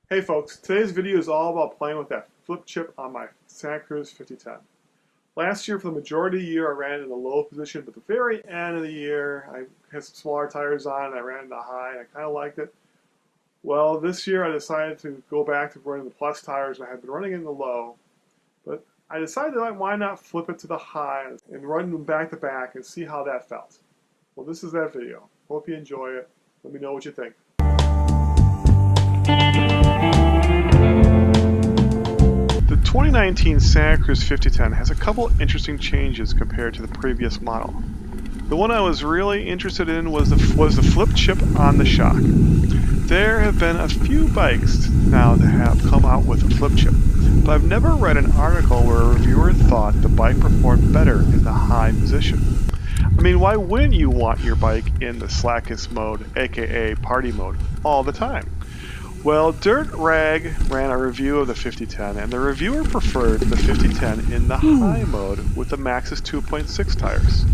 Hey folks, today's video is all about playing with that flip chip on my Santa Cruz 5010. Last year, for the majority of the year, I ran in the low position, but the very end of the year, I had some smaller tires on, and I ran in the high, and I kind of liked it. Well, this year I decided to go back to running the plus tires, and I had been running in the low, but I decided why not flip it to the high and run them back to back and see how that felt. Well, this is that video. Hope you enjoy it. Let me know what you think. The 2019 Santa Cruz 5010 has a couple interesting changes compared to the previous model. The one I was really interested in was the flip chip on the shock. There have been a few bikes now that have come out with a flip chip, but I've never read an article where a reviewer thought the bike performed better in the high position. I mean, why wouldn't you want your bike in the slackest mode, aka party mode, all the time? Well, Dirt Rag ran a review of the 5010, and the reviewer preferred the 5010 in the high mode with the Maxxis 2.6 tires.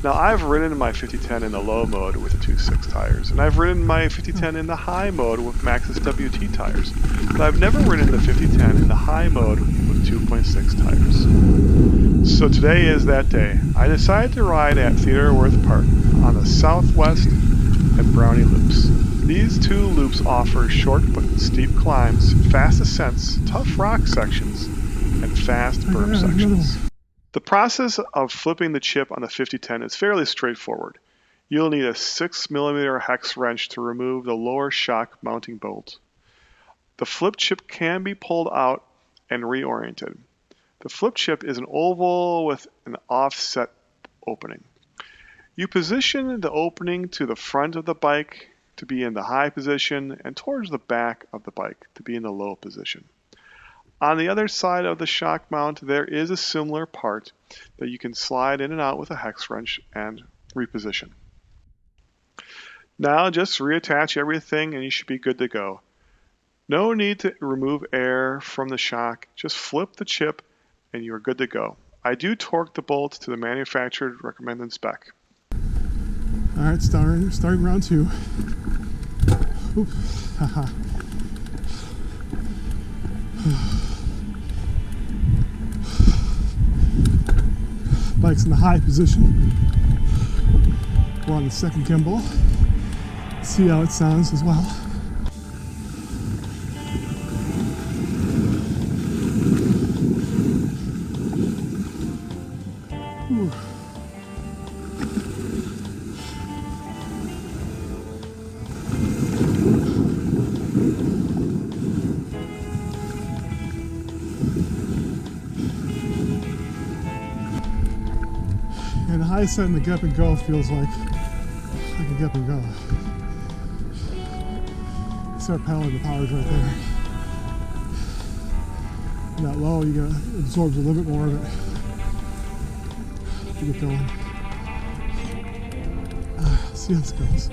Now, I've ridden my 5010 in the low mode with the 2.6 tires, and I've ridden my 5010 in the high mode with Maxxis WT tires, but I've never ridden the 5010 in the high mode with 2.6 tires. So today is that day. I decided to ride at Theodore Worth Park on the southwest and Brownie loops. These two loops offer short but steep climbs, fast ascents, tough rock sections, and fast berm sections. The process of flipping the chip on the 5010 is fairly straightforward. You'll need a 6mm hex wrench to remove the lower shock mounting bolt. The flip chip can be pulled out and reoriented. The flip chip is an oval with an offset opening. You position the opening to the front of the bike to be in the high position and towards the back of the bike to be in the low position. On the other side of the shock mount, there is a similar part that you can slide in and out with a hex wrench and reposition. Now just reattach everything and you should be good to go. No need to remove air from the shock, just flip the chip and you are good to go. I do torque the bolt to the manufacturer's recommended spec. Alright, starting round two. Oop, haha. Bike's in the high position. We're on the second gimbal. See how it sounds as well. Ooh. And the high set in the get up and go feels like a get up and go. Start pedaling, the power's right there. And that low, you gotta absorb a little bit more of it to get going. See how this goes.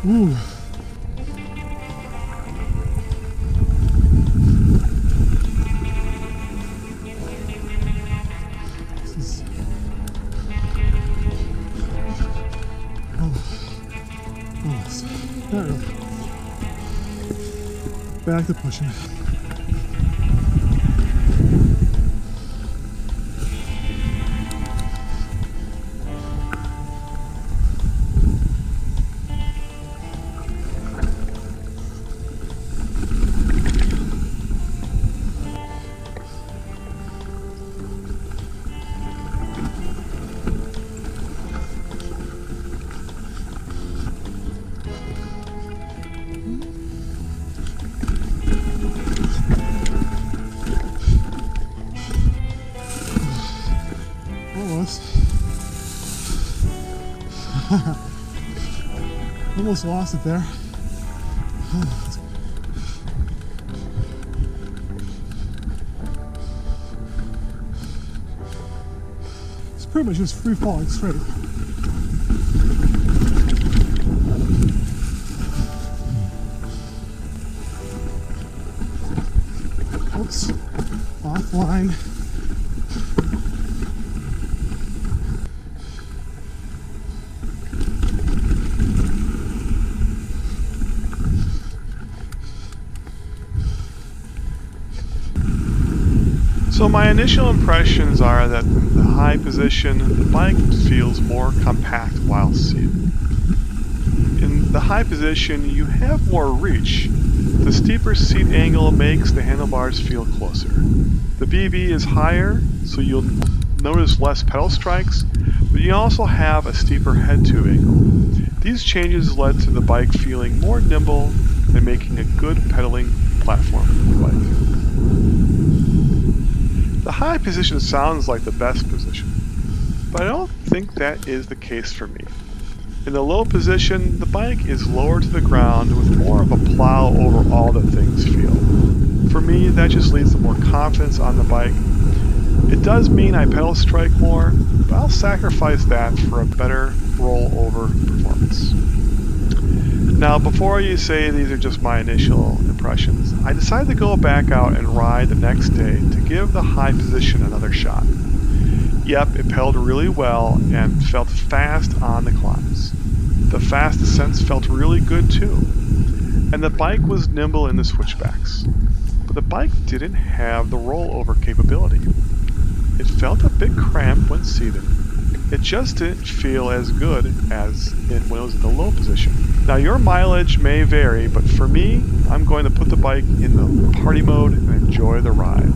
Ooh. Not really. Back to pushing. Almost lost it there. It's pretty much just free falling straight. Oops, offline. So my initial impressions are that in the high position, the bike feels more compact while seated. In the high position, you have more reach. The steeper seat angle makes the handlebars feel closer. The BB is higher, so you'll notice less pedal strikes, but you also have a steeper head tube angle. These changes led to the bike feeling more nimble and making a good pedaling platform for the bike. The high position sounds like the best position, but I don't think that is the case for me. In the low position, the bike is lower to the ground with more of a plow over all the things feel. For me, that just leads to more confidence on the bike. It does mean I pedal strike more, but I'll sacrifice that for a better rollover performance. Now, before you say these are just my initial impressions, I decided to go back out and ride the next day to give the high position another shot. Yep, it pedaled really well and felt fast on the climbs. The fast descents felt really good too. And the bike was nimble in the switchbacks. But the bike didn't have the rollover capability. It felt a bit cramped when seated. It just didn't feel as good as when it was in the low position. Now your mileage may vary, but for me, I'm going to put the bike in the party mode and enjoy the ride.